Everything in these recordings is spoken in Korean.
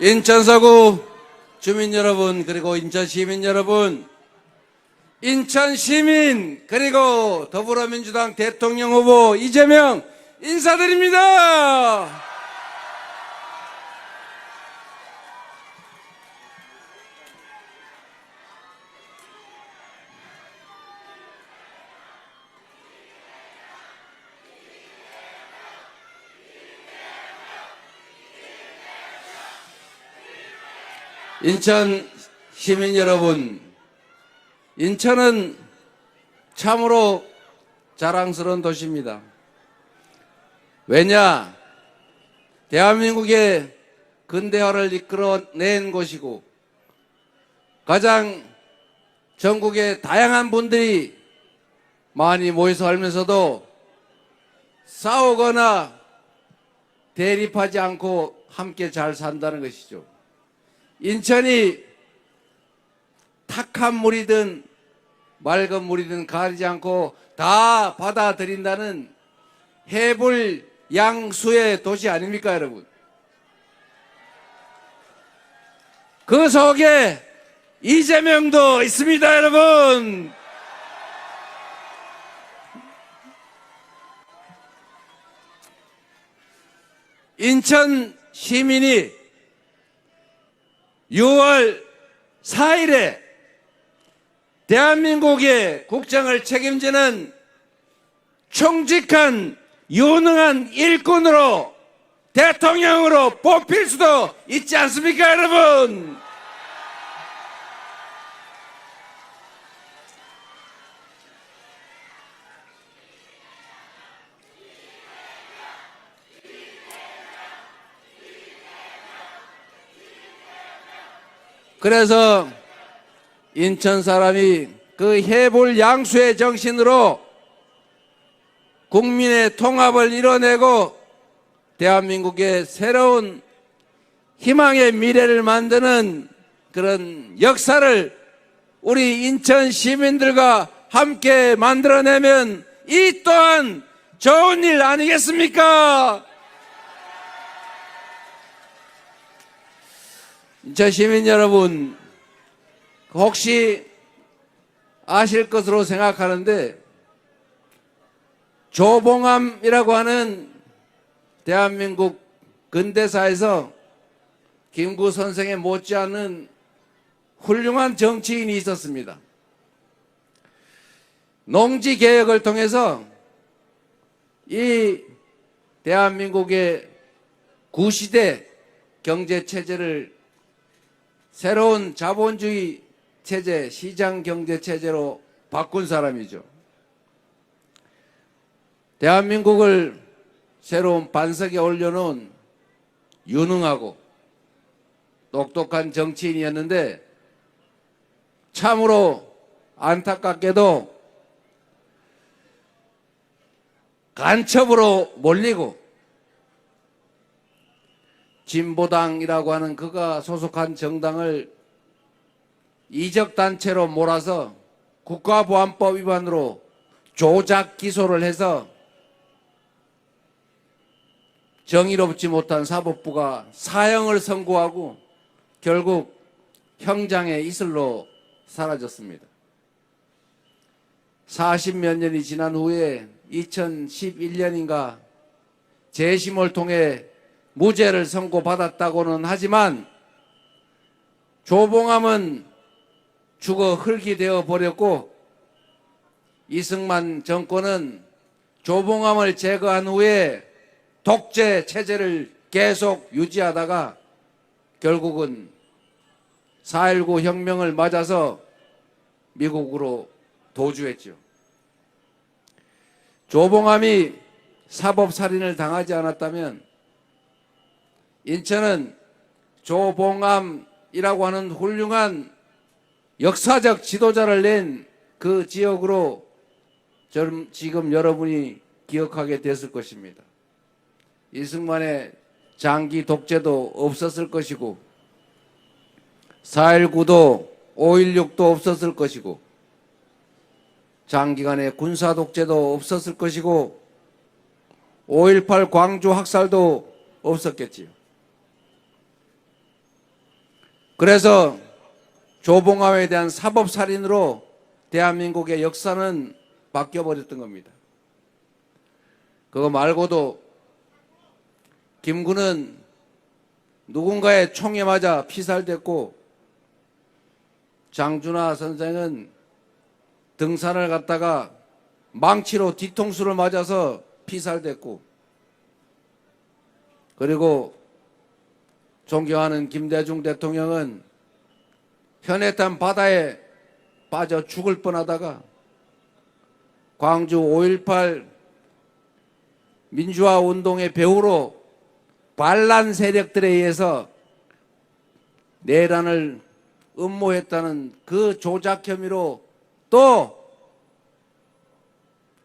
인천서구 주민 여러분, 그리고 인천 시민 여러분, 인천 시민, 그리고 더불어민주당 대통령 후보 이재명 인사드립니다. 인천 시민 여러분, 인천은 참으로 자랑스러운 도시입니다. 왜냐? 대한민국의 근대화를 이끌어낸 곳이고, 가장 전국의 다양한 분들이 많이 모여서 살면서도 싸우거나 대립하지 않고 함께 잘 산다는 것이죠. 인천이 탁한 물이든 맑은 물이든 가리지 않고 다 받아들인다는 해불 양수의 도시 아닙니까, 여러분? 그 속에 이재명도 있습니다, 여러분. 인천 시민이 6월 4일에 대한민국의 국정을 책임지는 충직한 유능한 일꾼으로 대통령으로 뽑힐 수도 있지 않습니까, 여러분? 그래서 인천 사람이 그 해불 양수의 정신으로 국민의 통합을 이뤄내고 대한민국의 새로운 희망의 미래를 만드는 그런 역사를 우리 인천 시민들과 함께 만들어내면 이 또한 좋은 일 아니겠습니까? 인천 시민 여러분, 혹시 아실 것으로 생각하는데, 조봉암이라고 하는 대한민국 근대사에서 김구 선생에 못지않은 훌륭한 정치인이 있었습니다. 농지개혁을 통해서 이 대한민국의 구시대 경제체제를 새로운 자본주의 체제, 시장경제체제로 바꾼 사람이죠. 대한민국을 새로운 반석에 올려놓은 유능하고 똑똑한 정치인이었는데, 참으로 안타깝게도 간첩으로 몰리고 진보당이라고 하는 그가 소속한 정당을 이적단체로 몰아서 국가보안법 위반으로 조작 기소를 해서 정의롭지 못한 사법부가 사형을 선고하고 결국 형장의 이슬로 사라졌습니다. 40몇 년이 지난 후에 2011년인가 재심을 통해 무죄를 선고받았다고는 하지만 조봉암은 죽어 흙이 되어 버렸고, 이승만 정권은 조봉암을 제거한 후에 독재 체제를 계속 유지하다가 결국은 4.19 혁명을 맞아서 미국으로 도주했죠. 조봉암이 사법살인을 당하지 않았다면 인천은 조봉암이라고 하는 훌륭한 역사적 지도자를 낸 그 지역으로 지금 여러분이 기억하게 됐을 것입니다. 이승만의 장기 독재도 없었을 것이고, 4.19도 5.16도 없었을 것이고, 장기간의 군사 독재도 없었을 것이고, 5.18 광주 학살도 없었겠지요. 그래서 조봉암에 대한 사법살인으로 대한민국의 역사는 바뀌어버렸던 겁니다. 그거 말고도 김구는 누군가의 총에 맞아 피살됐고, 장준하 선생은 등산을 갔다가 망치로 뒤통수를 맞아서 피살됐고, 그리고 존경하는 김대중 대통령은 현해탄 바다에 빠져 죽을 뻔하다가 광주 5.18 민주화 운동의 배후로 반란 세력들에 의해서 내란을 음모했다는 그 조작 혐의로 또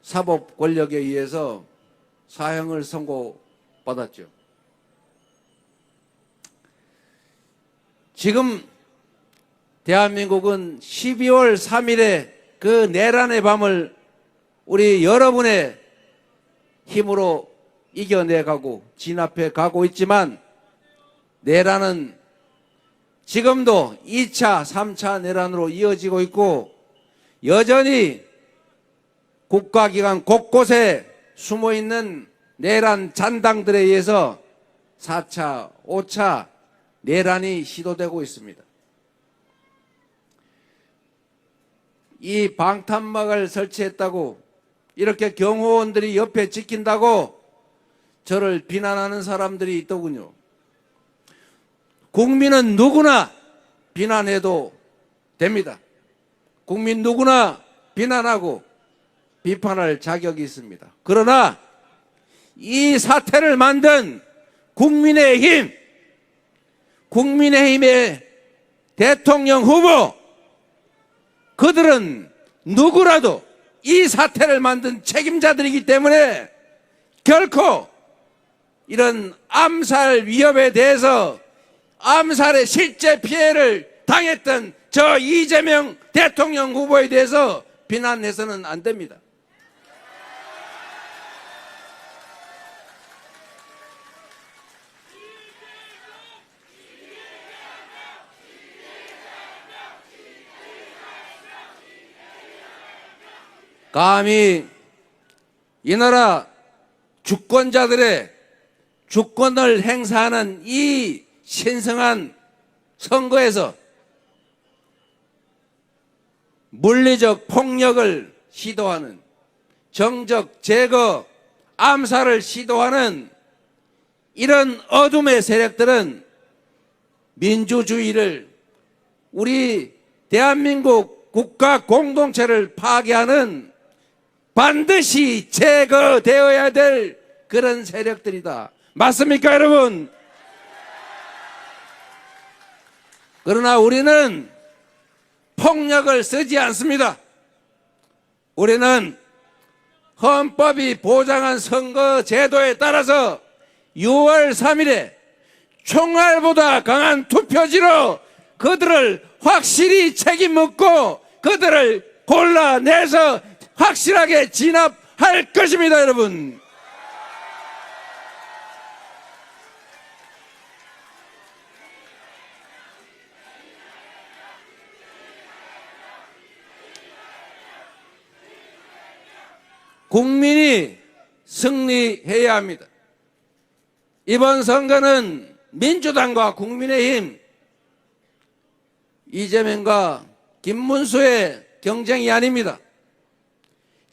사법 권력에 의해서 사형을 선고받았죠. 지금 대한민국은 12월 3일에 그 내란의 밤을 우리 여러분의 힘으로 이겨내가고 진압해 가고 있지만, 내란은 지금도 2차, 3차 내란으로 이어지고 있고, 여전히 국가기관 곳곳에 숨어있는 내란 잔당들에 의해서 4차, 5차 내란이 시도되고 있습니다. 이 방탄막을 설치했다고, 이렇게 경호원들이 옆에 지킨다고 저를 비난하는 사람들이 있더군요. 국민은 누구나 비난해도 됩니다. 국민 누구나 비난하고 비판할 자격이 있습니다. 그러나 이 사태를 만든 국민의힘, 국민의힘의 대통령 후보, 그들은 누구라도 이 사태를 만든 책임자들이기 때문에 결코 이런 암살 위협에 대해서, 암살의 실제 피해를 당했던 저 이재명 대통령 후보에 대해서 비난해서는 안 됩니다. 감히 이 나라 주권자들의 주권을 행사하는 이 신성한 선거에서 물리적 폭력을 시도하는, 정적 제거, 암살을 시도하는 이런 어둠의 세력들은 민주주의를, 우리 대한민국 국가 공동체를 파괴하는, 반드시 제거되어야 될 그런 세력들이다. 맞습니까, 여러분? 그러나 우리는 폭력을 쓰지 않습니다. 우리는 헌법이 보장한 선거 제도에 따라서 6월 3일에 총알보다 강한 투표지로 그들을 확실히 책임 묻고 그들을 골라내서 확실하게 진압할 것입니다, 여러분. 국민이 승리해야 합니다. 이번 선거는 민주당과 국민의힘, 이재명과 김문수의 경쟁이 아닙니다.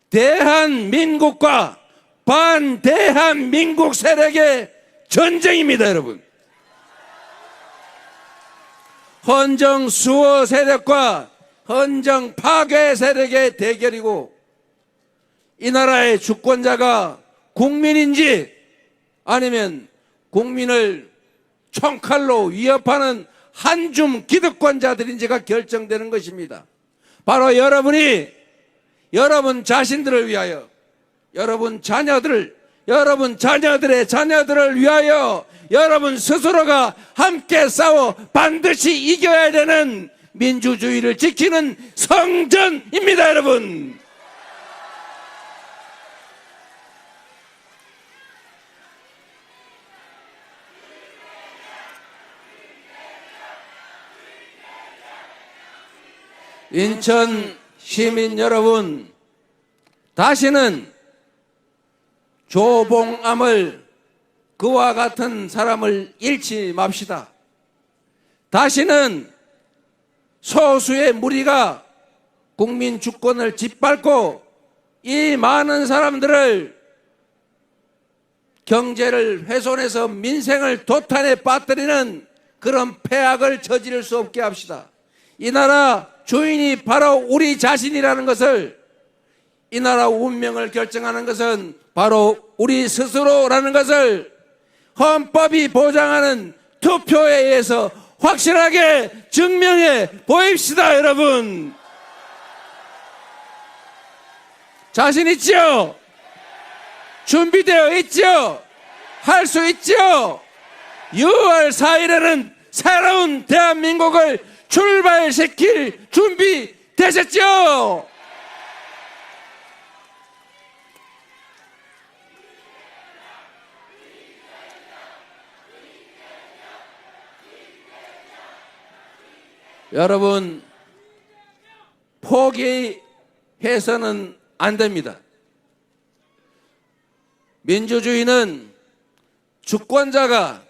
대한민국과 반대한민국 세력의 전쟁입니다, 여러분. 헌정 수호 세력과 헌정 파괴 세력의 대결이고, 이 나라의 주권자가 국민인지 아니면 국민을 총칼로 위협하는 한줌 기득권자들인지가 결정되는 것입니다. 바로 여러분이 여러분 자신들을 위하여, 여러분 자녀들의 자녀들을 위하여 여러분 스스로가 함께 싸워 반드시 이겨야 되는 민주주의를 지키는 성전입니다, 여러분. 인천 시민 여러분, 다시는 조봉암을 그와 같은 사람을 잃지 맙시다. 다시는 소수의 무리가 국민 주권을 짓밟고 이 많은 사람들을 경제를 훼손해서 민생을 도탄에 빠뜨리는 그런 폐악을 저지를 수 없게 합시다. 이 나라 주인이 바로 우리 자신이라는 것을, 이 나라 운명을 결정하는 것은 바로 우리 스스로라는 것을 헌법이 보장하는 투표에 의해서 확실하게 증명해 보입시다. 여러분, 자신 있죠? 준비되어 있죠? 할 수 있죠? 6월 4일에는 새로운 대한민국을 출발시킬 준비 되셨죠? 여러분, 포기해서는 안 됩니다. 민주주의는 주권자가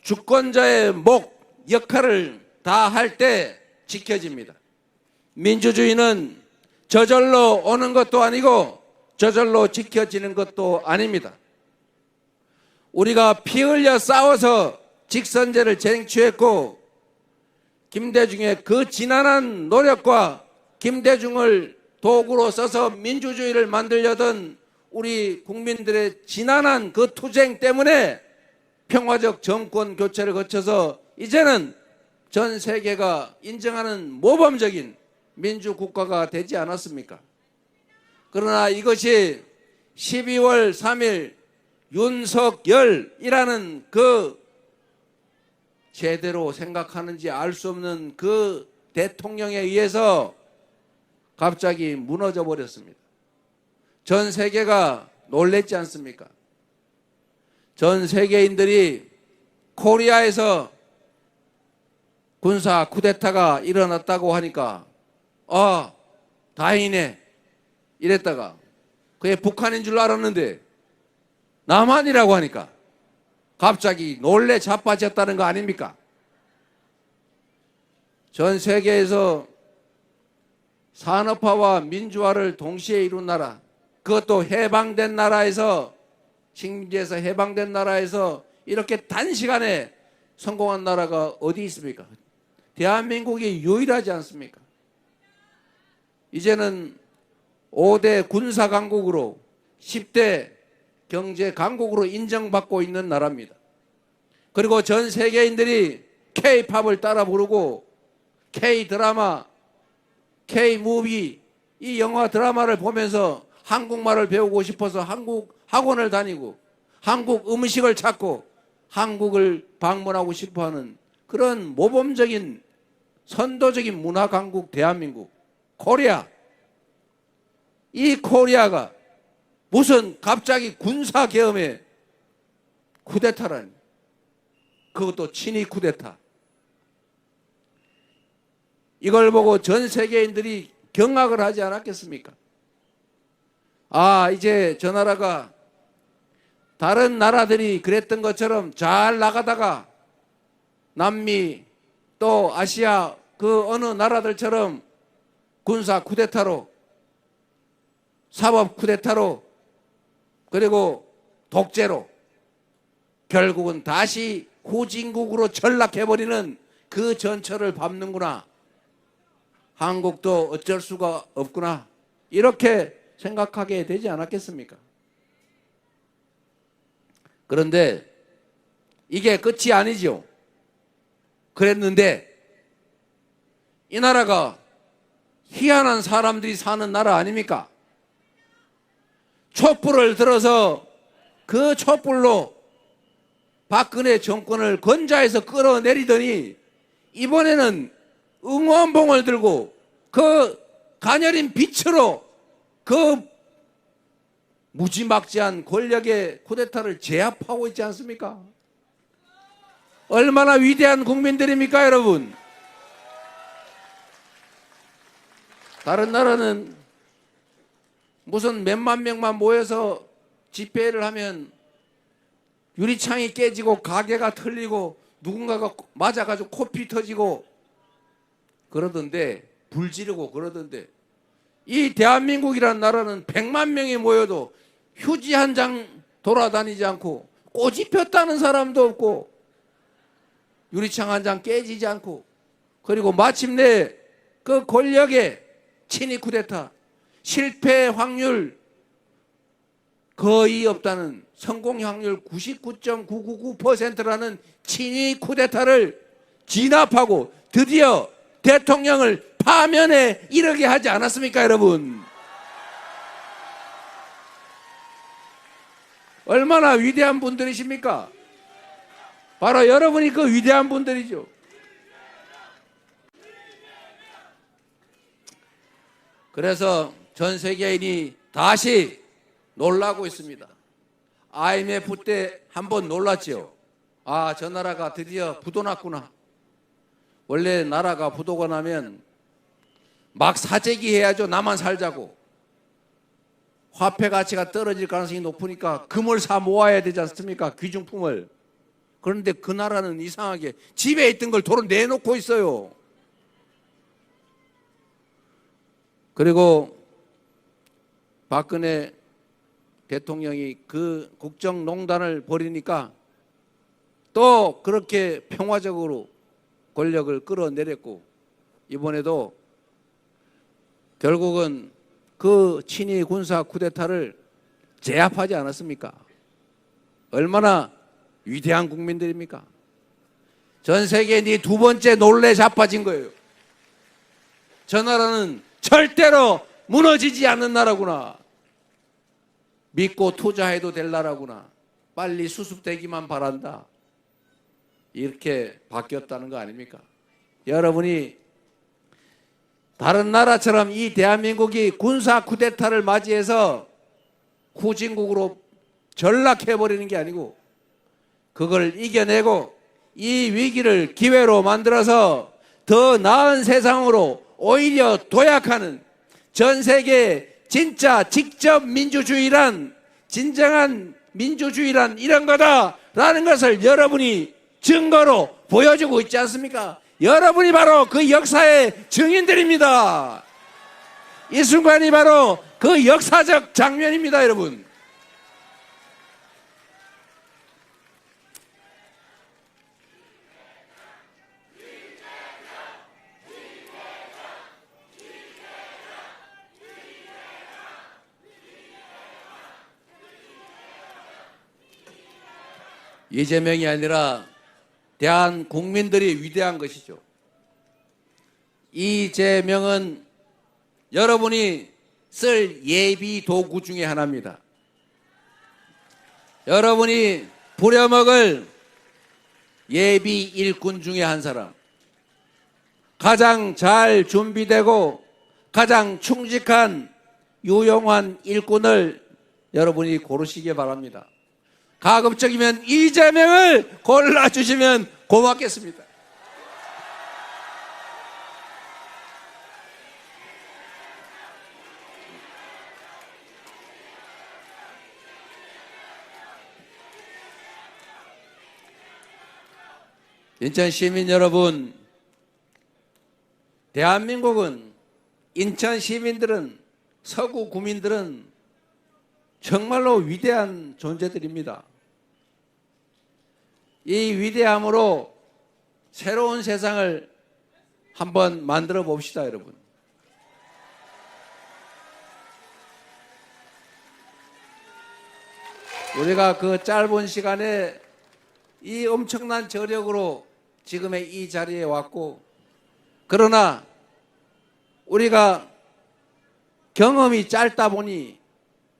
주권자의 목, 역할을 다 할 때 지켜집니다. 민주주의는 저절로 오는 것도 아니고 저절로 지켜지는 것도 아닙니다. 우리가 피 흘려 싸워서 직선제를 쟁취했고, 김대중의 그 지난한 노력과 김대중을 도구로 써서 민주주의를 만들려던 우리 국민들의 지난한 그 투쟁 때문에 평화적 정권 교체를 거쳐서 이제는 전 세계가 인정하는 모범적인 민주국가가 되지 않았습니까? 그러나 이것이 12월 3일 윤석열이라는 그 제대로 생각하는지 알 수 없는 그 대통령에 의해서 갑자기 무너져 버렸습니다. 전 세계가 놀랬지 않습니까? 전 세계인들이 코리아에서 군사 쿠데타가 일어났다고 하니까 다행이네 이랬다가 그게 북한인 줄 알았는데 남한이라고 하니까 갑자기 놀래 자빠졌다는 거 아닙니까? 전 세계에서 산업화와 민주화를 동시에 이룬 나라, 그것도 해방된 나라에서, 식민지에서 해방된 나라에서 이렇게 단시간에 성공한 나라가 어디 있습니까? 대한민국이 유일하지 않습니까? 이제는 5대 군사강국으로 10대 경제강국으로 인정받고 있는 나라입니다. 그리고 전 세계인들이 K-팝을 따라 부르고 K-드라마, K-무비, 이 영화 드라마를 보면서 한국말을 배우고 싶어서 한국 학원을 다니고 한국 음식을 찾고 한국을 방문하고 싶어하는 그런 모범적인 선도적인 문화강국 대한민국 코리아, 이 코리아가 무슨 갑자기 군사계엄에 쿠데타라니, 그것도 친위 쿠데타. 이걸 보고 전 세계인들이 경악을 하지 않았겠습니까? 이제 저 나라가 다른 나라들이 그랬던 것처럼 잘 나가다가 남미 또 아시아 그 어느 나라들처럼 군사 쿠데타로, 사법 쿠데타로, 그리고 독재로 결국은 다시 후진국으로 전락해버리는 그 전철을 밟는구나. 한국도 어쩔 수가 없구나. 이렇게 생각하게 되지 않았겠습니까? 그런데 이게 끝이 아니죠. 그랬는데 이 나라가 희한한 사람들이 사는 나라 아닙니까? 촛불을 들어서 그 촛불로 박근혜 정권을 건자해서 끌어내리더니 이번에는 응원봉을 들고 그 가녀린 빛으로 그 무지막지한 권력의 쿠데타를 제압하고 있지 않습니까? 얼마나 위대한 국민들입니까, 여러분? 다른 나라는 무슨 몇만 명만 모여서 집회를 하면 유리창이 깨지고 가게가 틀리고 누군가가 맞아가지고 코피 터지고 그러던데, 불 지르고 그러던데, 이 대한민국이라는 나라는 100만 명이 모여도 휴지 한 장 돌아다니지 않고 꽃이 폈다는 사람도 없고 유리창 한 장 깨지지 않고, 그리고 마침내 그 권력의 친위 쿠데타, 실패 확률 거의 없다는, 성공 확률 99.999%라는 친위 쿠데타를 진압하고 드디어 대통령을 파면에 이르게 하지 않았습니까, 여러분? 얼마나 위대한 분들이십니까? 바로 여러분이 그 위대한 분들이죠. 그래서 전 세계인이 다시 놀라고 있습니다. IMF 때 한번 놀랐지요. 아, 저 나라가 드디어 부도 났구나. 원래 나라가 부도가 나면 막 사재기 해야죠. 나만 살자고. 화폐 가치가 떨어질 가능성이 높으니까 금을 사 모아야 되지 않습니까? 귀중품을. 그런데 그 나라는 이상하게 집에 있던 걸 도로 내놓고 있어요. 그리고 박근혜 대통령이 그 국정농단을 벌이니까 또 그렇게 평화적으로 권력을 끌어내렸고, 이번에도 결국은 그 친위 군사 쿠데타를 제압하지 않았습니까? 얼마나 위대한 국민들입니까? 전 세계인이 두 번째 놀래 자빠진 거예요. 저 나라는 절대로 무너지지 않는 나라구나. 믿고 투자해도 될 나라구나. 빨리 수습되기만 바란다. 이렇게 바뀌었다는 거 아닙니까? 여러분이 다른 나라처럼 이 대한민국이 군사 쿠데타를 맞이해서 후진국으로 전락해버리는 게 아니고, 그걸 이겨내고 이 위기를 기회로 만들어서 더 나은 세상으로 오히려 도약하는, 전 세계 진짜 직접 민주주의란, 진정한 민주주의란 이런 거다라는 것을 여러분이 증거로 보여주고 있지 않습니까? 여러분이 바로 그 역사의 증인들입니다. 이 순간이 바로 그 역사적 장면입니다, 여러분. 이재명이 아니라 대한 국민들이 위대한 것이죠. 이재명은 여러분이 쓸 예비 도구 중에 하나입니다. 여러분이 부려먹을 예비 일꾼 중에 한 사람, 가장 잘 준비되고 가장 충직한 유용한 일꾼을 여러분이 고르시기 바랍니다. 가급적이면 이재명을 골라주시면 고맙겠습니다. 인천 시민 여러분, 대한민국은, 인천 시민들은, 서구 구민들은 정말로 위대한 존재들입니다. 이 위대함으로 새로운 세상을 한번 만들어 봅시다, 여러분. 우리가 그 짧은 시간에 이 엄청난 저력으로 지금의 이 자리에 왔고, 그러나 우리가 경험이 짧다 보니,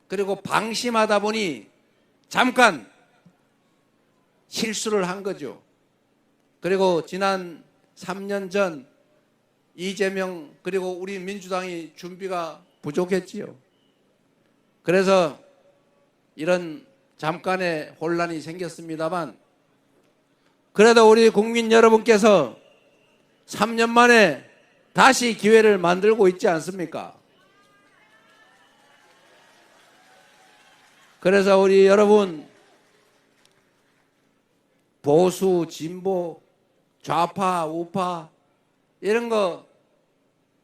그리고 방심하다 보니 잠깐 실수를 한 거죠. 그리고 지난 3년 전 이재명 그리고 우리 민주당이 준비가 부족했지요. 그래서 이런 잠깐의 혼란이 생겼습니다만, 그래도 우리 국민 여러분께서 3년 만에 다시 기회를 만들고 있지 않습니까? 그래서 우리 여러분, 보수, 진보, 좌파, 우파 이런 거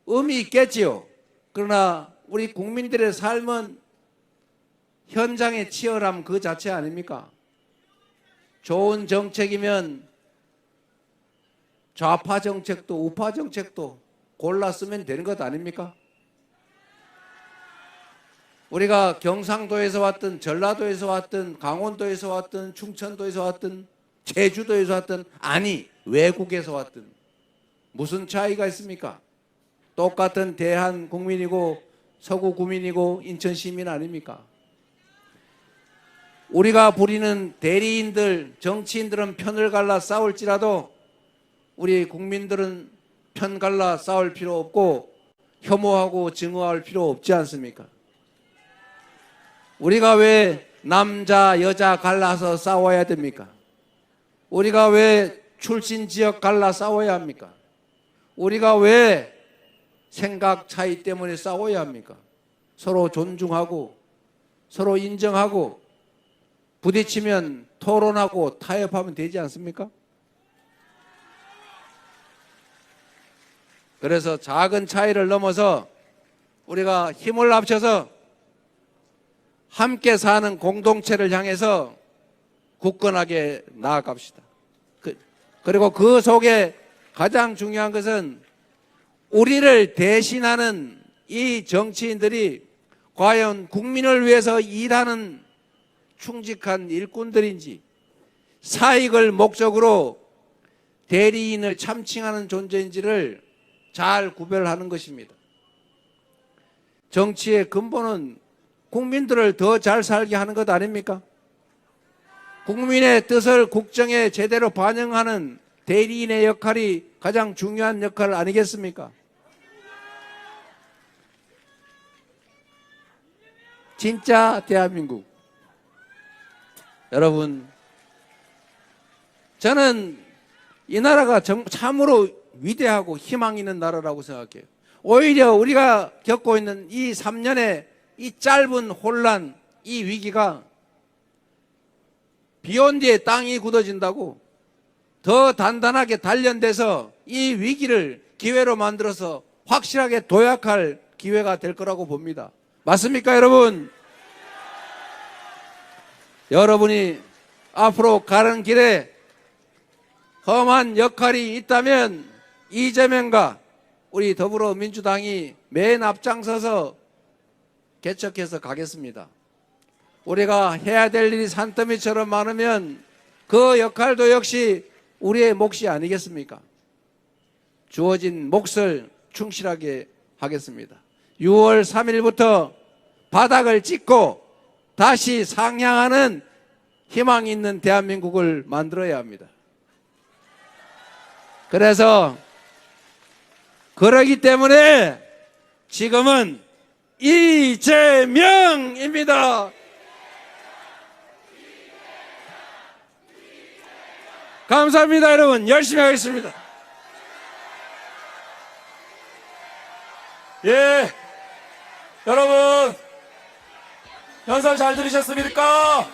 의미 있겠지요. 그러나 우리 국민들의 삶은 현장의 치열함 그 자체 아닙니까? 좋은 정책이면 좌파 정책도 우파 정책도 골라 쓰면 되는 것 아닙니까? 우리가 경상도에서 왔든 전라도에서 왔든 강원도에서 왔든 충청도에서 왔든 제주도에서 왔든 아니 외국에서 왔든 무슨 차이가 있습니까? 똑같은 대한 국민이고 서구 구민이고 인천 시민 아닙니까? 우리가 부리는 대리인들, 정치인들은 편을 갈라 싸울지라도 우리 국민들은 편 갈라 싸울 필요 없고 혐오하고 증오할 필요 없지 않습니까? 우리가 왜 남자, 여자 갈라서 싸워야 됩니까? 우리가 왜 출신 지역 갈라 싸워야 합니까? 우리가 왜 생각 차이 때문에 싸워야 합니까? 서로 존중하고 서로 인정하고 부딪히면 토론하고 타협하면 되지 않습니까? 그래서 작은 차이를 넘어서 우리가 힘을 합쳐서 함께 사는 공동체를 향해서 굳건하게 나아갑시다. 그리고 그 속에 가장 중요한 것은 우리를 대신하는 이 정치인들이 과연 국민을 위해서 일하는 충직한 일꾼들인지 사익을 목적으로 대리인을 참칭하는 존재인지를 잘 구별하는 것입니다. 정치의 근본은 국민들을 더 잘 살게 하는 것 아닙니까? 국민의 뜻을 국정에 제대로 반영하는 대리인의 역할이 가장 중요한 역할 아니겠습니까? 진짜 대한민국. 여러분, 저는 이 나라가 참으로 위대하고 희망 있는 나라라고 생각해요. 오히려 우리가 겪고 있는 이 3년의 이 짧은 혼란, 이 위기가 비온 뒤에 땅이 굳어진다고 더 단단하게 단련돼서 이 위기를 기회로 만들어서 확실하게 도약할 기회가 될 거라고 봅니다. 맞습니까, 여러분? 여러분이 앞으로 가는 길에 험한 역할이 있다면 이재명과 우리 더불어민주당이 맨 앞장서서 개척해서 가겠습니다. 우리가 해야 될 일이 산더미처럼 많으면 그 역할도 역시 우리의 몫이 아니겠습니까? 주어진 몫을 충실하게 하겠습니다. 6월 3일부터 바닥을 찍고 다시 상향하는 희망 있는 대한민국을 만들어야 합니다. 그래서 그러기 때문에 지금은 이재명입니다. 감사합니다, 여러분. 열심히 하겠습니다. 예, 여러분, 연설 잘 들으셨습니까?